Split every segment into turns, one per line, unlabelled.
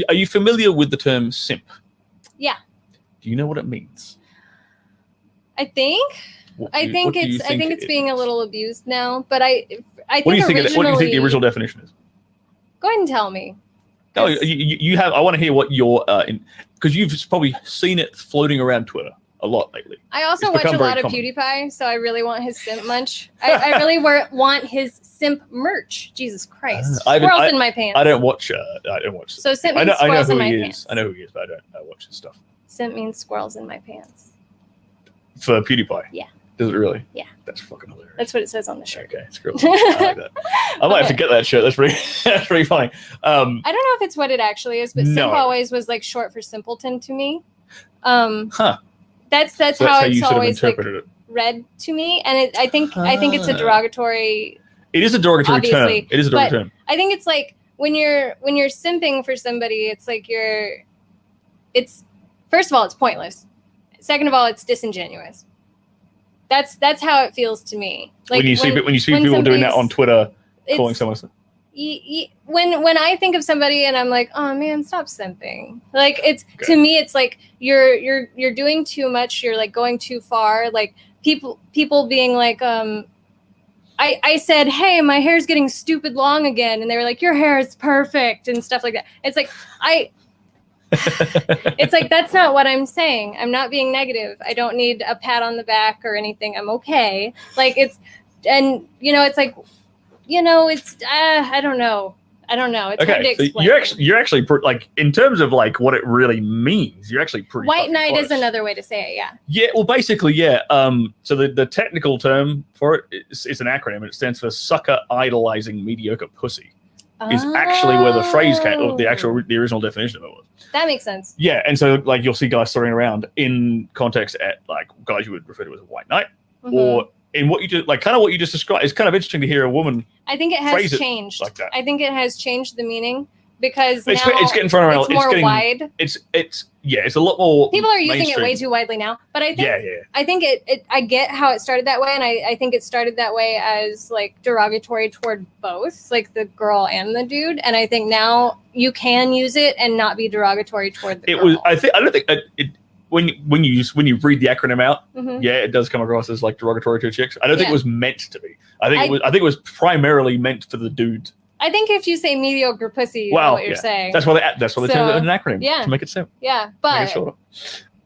Are you familiar with the term simp?
Yeah.
Do you know what it means?
I think it's being a little abused now, but I think
what do you think the original definition is?
Go ahead and tell me.
Oh, you have. I want to hear what your because you've probably seen it floating around Twitter a lot lately.
I also watch a lot of PewDiePie, so I really want his simp munch. I really want his simp merch. Jesus Christ, squirrels in my pants.
I don't watch.
So simp means squirrels in my pants.
I know who he is, but I don't watch his stuff.
Simp means squirrels in my pants.
For PewDiePie.
Yeah.
Does it really?
Yeah.
That's fucking hilarious.
That's what it says on the shirt.
Okay, it's cool. I like that. I might have to get that shirt. That's pretty funny.
I don't know if it's what it actually is, but simp always was like short for simpleton to me. That's how it's always like read to me, and I think it's a derogatory.
It is a derogatory term. It is a derogatory term.
I think it's like when you're simping for somebody, it's like it's first of all, it's pointless. Second of all, it's disingenuous. That's how it feels to me. Like when you see people doing that on Twitter, calling someone. When I think of somebody and I'm like, oh man, stop simping. Like to me, it's like you're doing too much. You're like going too far. Like people being like, I said, hey, my hair's getting stupid long again, and they were like, your hair is perfect and stuff like that. It's like it's like, that's not what I'm saying. I'm not being negative. I don't need a pat on the back or anything. I'm okay. Like it's like, it's, I don't know. It's hard to explain.
So you're actually like, in terms of like what it really means, you're actually pretty
white knight
close.
Is another way to say it. Yeah.
Yeah. Well, basically, yeah. So the technical term for it is an acronym. It stands for sucker idolizing mediocre pussy. Is actually where the phrase came, or the original definition of it was.
That makes sense.
Yeah, and so like you'll see guys throwing around in context at like guys you would refer to as a white knight, or in what you just like kind of what you just described. It's kind of interesting to hear a woman.
I think it has changed.
Like that.
I think it has changed the meaning because
it's getting thrown around.
It's more wide.
It's a lot more.
People are using it way too widely now, but I think I think I get how it started that way, and I think it started that way as like derogatory toward both, like the girl and the dude, and I think now you can use it and not be derogatory toward the girl.
I don't think when you read the acronym out, it does come across as like derogatory to chicks. I don't think it was meant to be. I think it was primarily meant for the dude.
I think if you say mediocre pussy, you know what you're saying.
That's why they turned it into an acronym. Yeah. To make it simple.
Yeah, but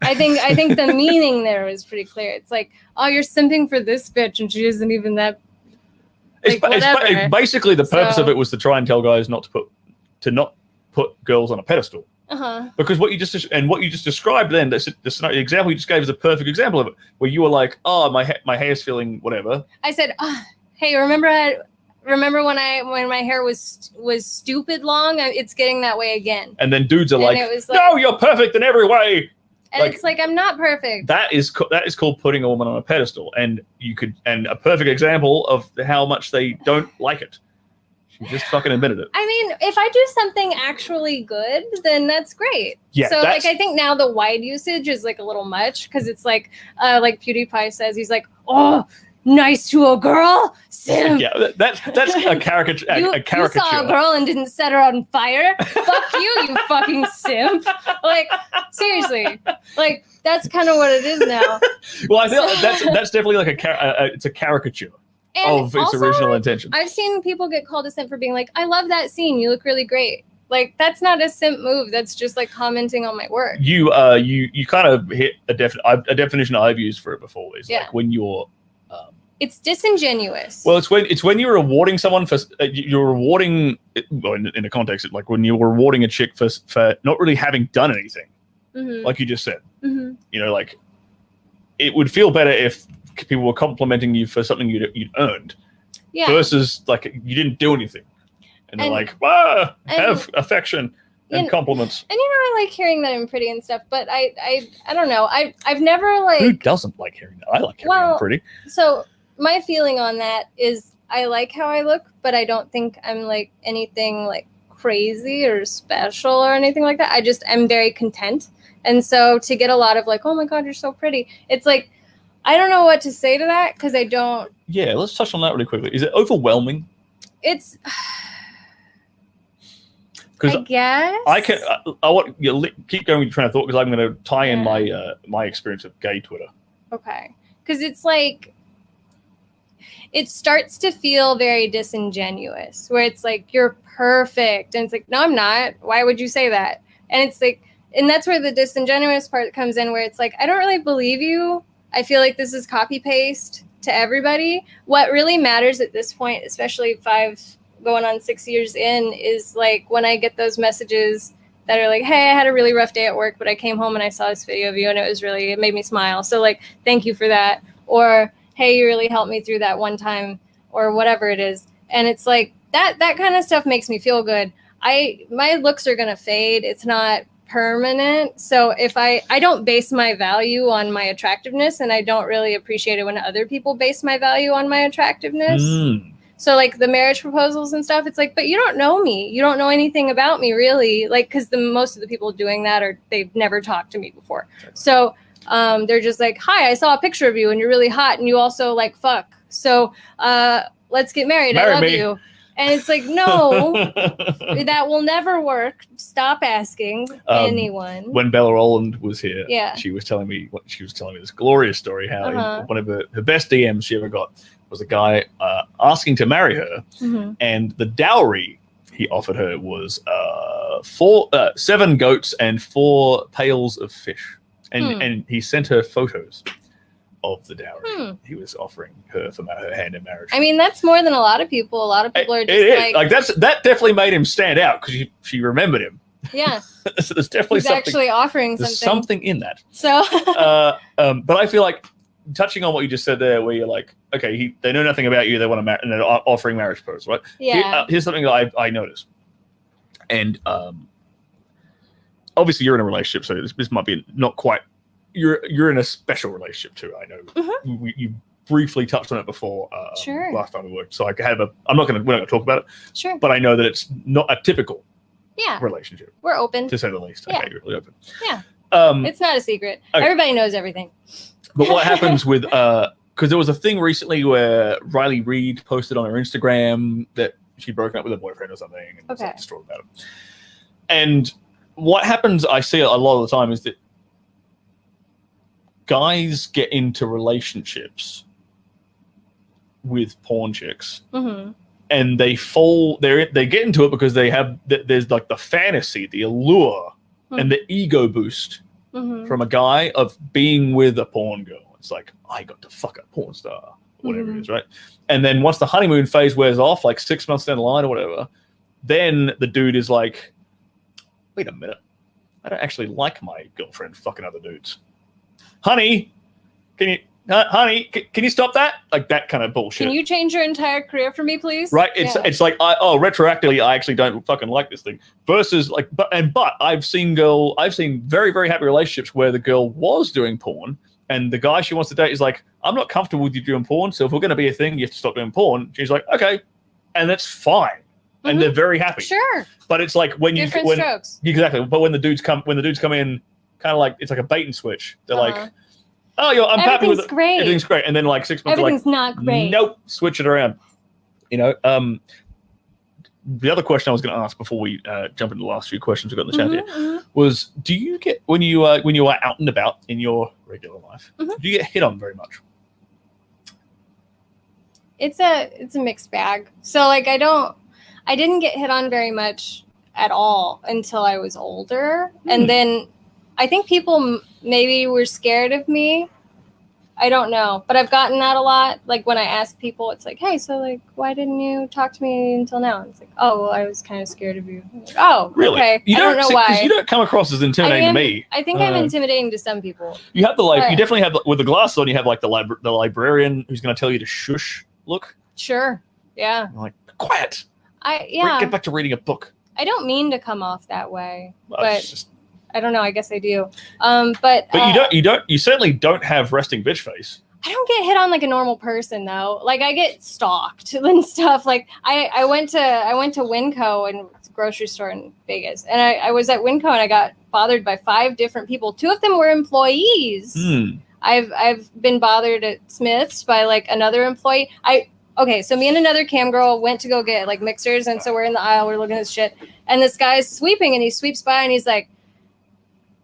I think the meaning there was pretty clear. It's like, oh, you're simping for this bitch, and she isn't even that. Like,
it's basically the purpose of it was to try and tell guys not put girls on a pedestal. Because what you just described then, the example you just gave is a perfect example of it, where you were like, oh, my hair's feeling whatever.
I said, oh, hey, remember when my hair was stupid long? It's getting that way again.
And then dudes are like, no, you're perfect in every way.
And it's like, I'm not perfect.
That is called putting a woman on a pedestal. And a perfect example of how much they don't like it. She just fucking admitted it.
I mean, if I do something actually good, then that's great. Yeah. So like, I think now the wide usage is like a little much, because it's like PewDiePie says, he's like, oh, nice to a girl, simp.
Yeah, that's a caricature.
You saw a girl and didn't set her on fire. Fuck you fucking simp. Like, seriously, like that's kind of what it is now.
Well, I feel that's definitely like it's a caricature of its original intention.
I've seen people get called a simp for being like, I love that scene. You look really great. Like, that's not a simp move. That's just like commenting on my work.
You kind of hit a definition I've used for it before. Is like when you're
it's disingenuous.
Well, it's when you're rewarding someone for you're rewarding in a context like when you're rewarding a chick for not really having done anything, like you just said. You know, like it would feel better if people were complimenting you for something you'd earned, versus like you didn't do anything, and they're like, have affection and compliments.
And I like hearing that I'm pretty and stuff, but I don't know. I've never like.
Who doesn't like hearing that? I like hearing I'm pretty.
So my feeling on that is I like how I look, but I don't think I'm like anything like crazy or special or anything like that. I'm very content. And so to get a lot of like, oh my God, you're so pretty. It's like, I don't know what to say to that because I don't.
Yeah, let's touch on that really quickly. Is it overwhelming?
It's.
Because
I guess
I want you keep going with your train of thought because I'm going to tie in my experience of gay Twitter.
Okay, because it's like it starts to feel very disingenuous, where it's like you're perfect, and it's like, no, I'm not. Why would you say that? And it's like, and that's where the disingenuous part comes in, where it's like, I don't really believe you. I feel like this is copy paste to everybody. What really matters at this point, especially 5 going on 6 years in, is like when I get those messages that are like, hey, I had a really rough day at work, but I came home and I saw this video of you and it made me smile. So like, thank you for that. Or, hey, you really helped me through that one time, or whatever it is. And it's like that kind of stuff makes me feel good. My looks are going to fade. It's not permanent. So if I don't base my value on my attractiveness, and I don't really appreciate it when other people base my value on my attractiveness. So like the marriage proposals and stuff, it's like, but you don't know me. You don't know anything about me really. Like, because most of the people doing that they've never talked to me before. So they're just like, hi, I saw a picture of you and you're really hot and you also like fuck. So let's get married. I love you. And it's like, no, that will never work. Stop asking anyone.
When Bella Rowland was here, she was telling me this glorious story how one of her best DMs she ever got was a guy asking to marry her, and the dowry he offered her was 7 goats and 4 pails of fish, and he sent her photos of the dowry he was offering her for her hand in marriage.
I mean, that's more than a lot of people. A lot of people are just like
that dedefinitely made him stand out because she remembered him.
Yeah.
So there's definitely
He's actually offering something.
There's something in that.
So
but I feel like touching on what you just said there, where you're like, okay, they know nothing about you, they want to marry, and they're offering marriage proposals, right?
Yeah.
Here's something that I noticed, and obviously you're in a relationship, so this might be not quite. You're in a special relationship too. I know you briefly touched on it before.
Sure.
Last time we worked, so we're not going to talk about it.
Sure.
But I know that it's not a typical relationship.
We're open,
to say the least.
Yeah.
Okay, you're really open.
Yeah.
It's
not a secret.
Okay.
Everybody knows everything.
But what happens with because there was a thing recently where Riley Reid posted on her Instagram that she'd broken up with her boyfriend or something and was like, distraught about it. And what happens, I see a lot of the time, is that guys get into relationships with porn chicks, and they get into it because there's like the fantasy, the allure, and the ego boost from a guy of being with a porn girl. It's like, I got to fuck a porn star, whatever it is, right? And then once the honeymoon phase wears off, like 6 months down the line or whatever, then the dude is like, wait a minute, I don't actually like my girlfriend fucking other dudes. Honey, can you stop that? Like that kind of bullshit.
Can you change your entire career for me, please?
Right. It's like, retroactively, I actually don't fucking like this thing. Versus like, but I've seen very, very happy relationships where the girl was doing porn and the guy she wants to date is like, I'm not comfortable with you doing porn. So if we're going to be a thing, you have to stop doing porn. She's like, okay. And that's fine. And they're very happy.
Sure.
But it's like
different strokes.
Exactly. But when the dudes come in, kind of like, it's like a bait and switch. They're like, oh, I'm happy with it.
Great.
Everything's great. And then like 6 months,
everything's not great.
Nope, switch it around. You know, the other question I was going to ask before we jump into the last few questions we got in the chat here was: do you get when you are out and about in your regular life, do you get hit on very much?
It's a mixed bag. So like I didn't get hit on very much at all until I was older, and then I think people maybe were scared of me. I don't know, but I've gotten that a lot. Like when I ask people, it's like, hey, so like, why didn't you talk to me until now? And it's like, oh, well, I was kind of scared of you. Like, oh,
really?
Okay. I don't know why.
Because you don't come across as intimidating to me.
I think I'm intimidating to some people.
You have you definitely have, with the glasses on, you have like the librarian who's going to tell you to shush look.
Sure. Yeah.
You're like, quiet.
Get
back to reading a book.
I don't mean to come off that way,
well,
but I don't know. I guess I do. But
you certainly don't have resting bitch face.
I don't get hit on like a normal person though. Like I get stalked and stuff. Like I went to Winco, and it's a grocery store in Vegas, and I was at Winco and I got bothered by 5 different people. 2 of them were employees. I've been bothered at Smith's by like another employee. okay, so me and another cam girl went to go get like mixers, and so we're in the aisle, we're looking at this shit, and this guy's sweeping, and he sweeps by, and he's like,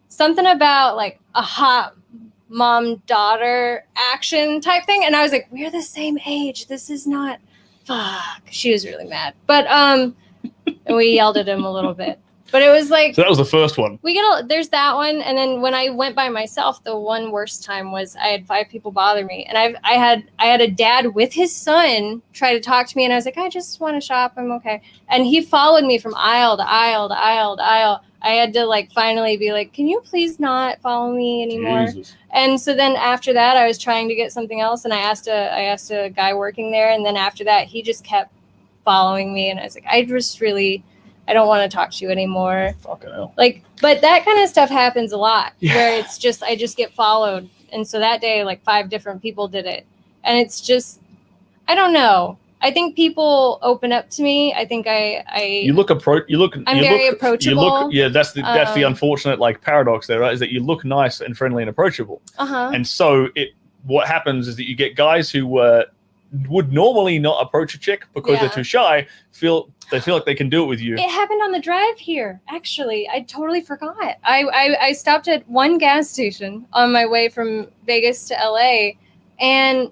something about like a hot mom-daughter action type thing, and I was like, we're the same age. This is not. Fuck. She was really mad, but and we yelled at him a little bit. But it was like,
so that was the first one.
There's that one, and then when I went by myself, the one worst time was I had 5 people bother me, and I had a dad with his son try to talk to me, and I was like, I just want to shop, I'm okay, and he followed me from aisle to aisle to aisle to aisle. I had to like finally be like, can you please not follow me anymore? Jesus. And so then after that, I was trying to get something else, and I asked a guy working there, and then after that, he just kept following me, and I was like, I don't want to talk to you anymore.
Fucking hell.
Like, but that kind of stuff happens a lot where it's just, I just get followed. And so that day, like 5 different people did it. And it's just, I don't know. I think people open up to me. I think I'm very approachable.
That's the unfortunate like paradox there, right? Is that you look nice and friendly and approachable.
Uh-huh.
And so what happens is that you get guys who would normally not approach a chick because they're too shy, they feel like they can do it with you.
It happened on the drive here, actually. I totally forgot. I stopped at one gas station on my way from Vegas to LA, and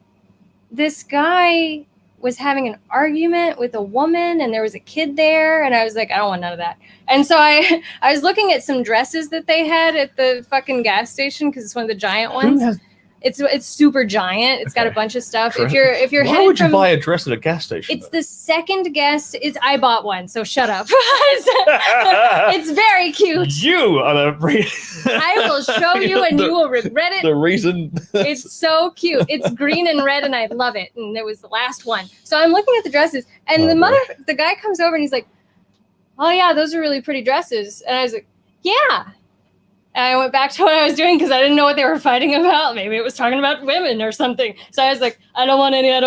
this guy was having an argument with a woman, and there was a kid there, and I was like, I don't want none of that. And so I was looking at some dresses that they had at the fucking gas station, because it's one of the giant ones. It's super giant. It's got a bunch of stuff. If you're
why would you buy a dress at a gas station?
It's the second gas. I bought one, so shut up. It's very cute.
You are the.
I will show you, and you will regret it.
The reason.
It's so cute. It's green and red, and I love it. And it was the last one. So I'm looking at the dresses, and the guy comes over, and he's like, "Oh yeah, those are really pretty dresses." And I was like, "Yeah." And I went back to what I was doing because I didn't know what they were fighting about. Maybe it was talking about women or something. So I was like, I don't want any. And